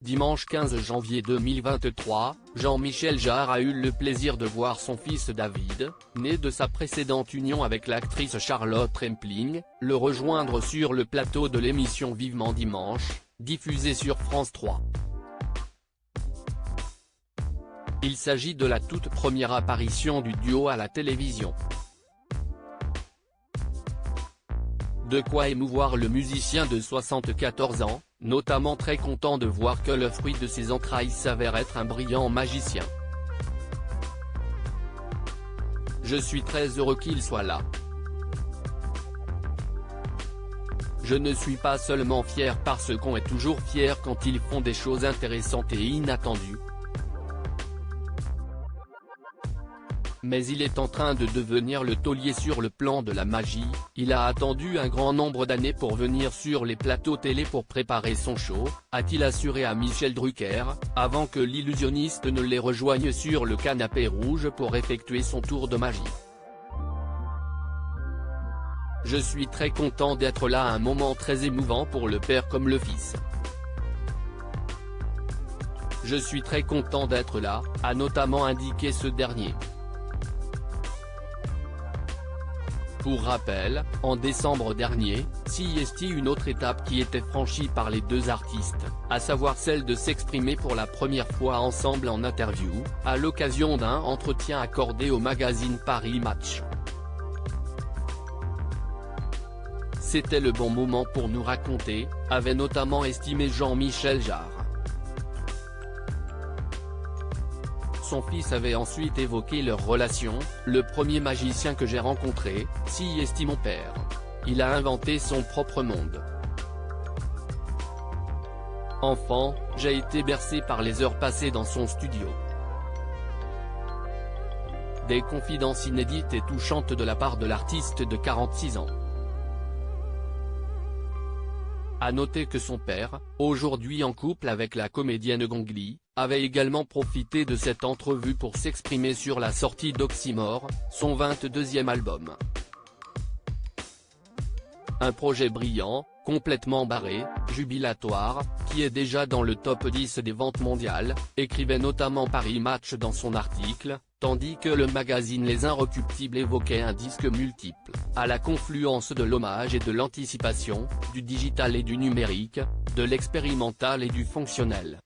Dimanche 15 janvier 2023, Jean-Michel Jarre a eu le plaisir de voir son fils David, né de sa précédente union avec l'actrice Charlotte Rampling, le rejoindre sur le plateau de l'émission Vivement Dimanche, diffusée sur France 3. Il s'agit de la toute première apparition du duo à la télévision. De quoi émouvoir le musicien de 74 ans, notamment très content de voir que le fruit de ses entrailles s'avère être un brillant magicien. Je suis très heureux qu'il soit là. Je ne suis pas seulement fier parce qu'on est toujours fier quand ils font des choses intéressantes et inattendues. Mais il est en train de devenir le taulier sur le plan de la magie. Il a attendu un grand nombre d'années pour venir sur les plateaux télé pour préparer son show, a-t-il assuré à Michel Drucker, avant que l'illusionniste ne les rejoigne sur le canapé rouge pour effectuer son tour de magie. Je suis très content d'être là à un moment très émouvant pour le père comme le fils. Je suis très content d'être là, a notamment indiqué ce dernier. Pour rappel, en décembre dernier, CIST une autre étape qui était franchie par les deux artistes, à savoir celle de s'exprimer pour la première fois ensemble en interview, à l'occasion d'un entretien accordé au magazine Paris Match. C'était le bon moment pour nous raconter, avait notamment estimé Jean-Michel Jarre. Son fils avait ensuite évoqué leur relation, le premier magicien que j'ai rencontré, si estime mon père. Il a inventé son propre monde. Enfant, j'ai été bercé par les heures passées dans son studio. Des confidences inédites et touchantes de la part de l'artiste de 46 ans. À noter que son père, aujourd'hui en couple avec la comédienne Gong Li, avait également profité de cette entrevue pour s'exprimer sur la sortie d'Oxymore, son 22e album. Un projet brillant, complètement barré, jubilatoire, qui est déjà dans le top 10 des ventes mondiales, écrivait notamment Paris Match dans son article, tandis que le magazine Les Inrecuptibles évoquait un disque multiple, à la confluence de l'hommage et de l'anticipation, du digital et du numérique, de l'expérimental et du fonctionnel.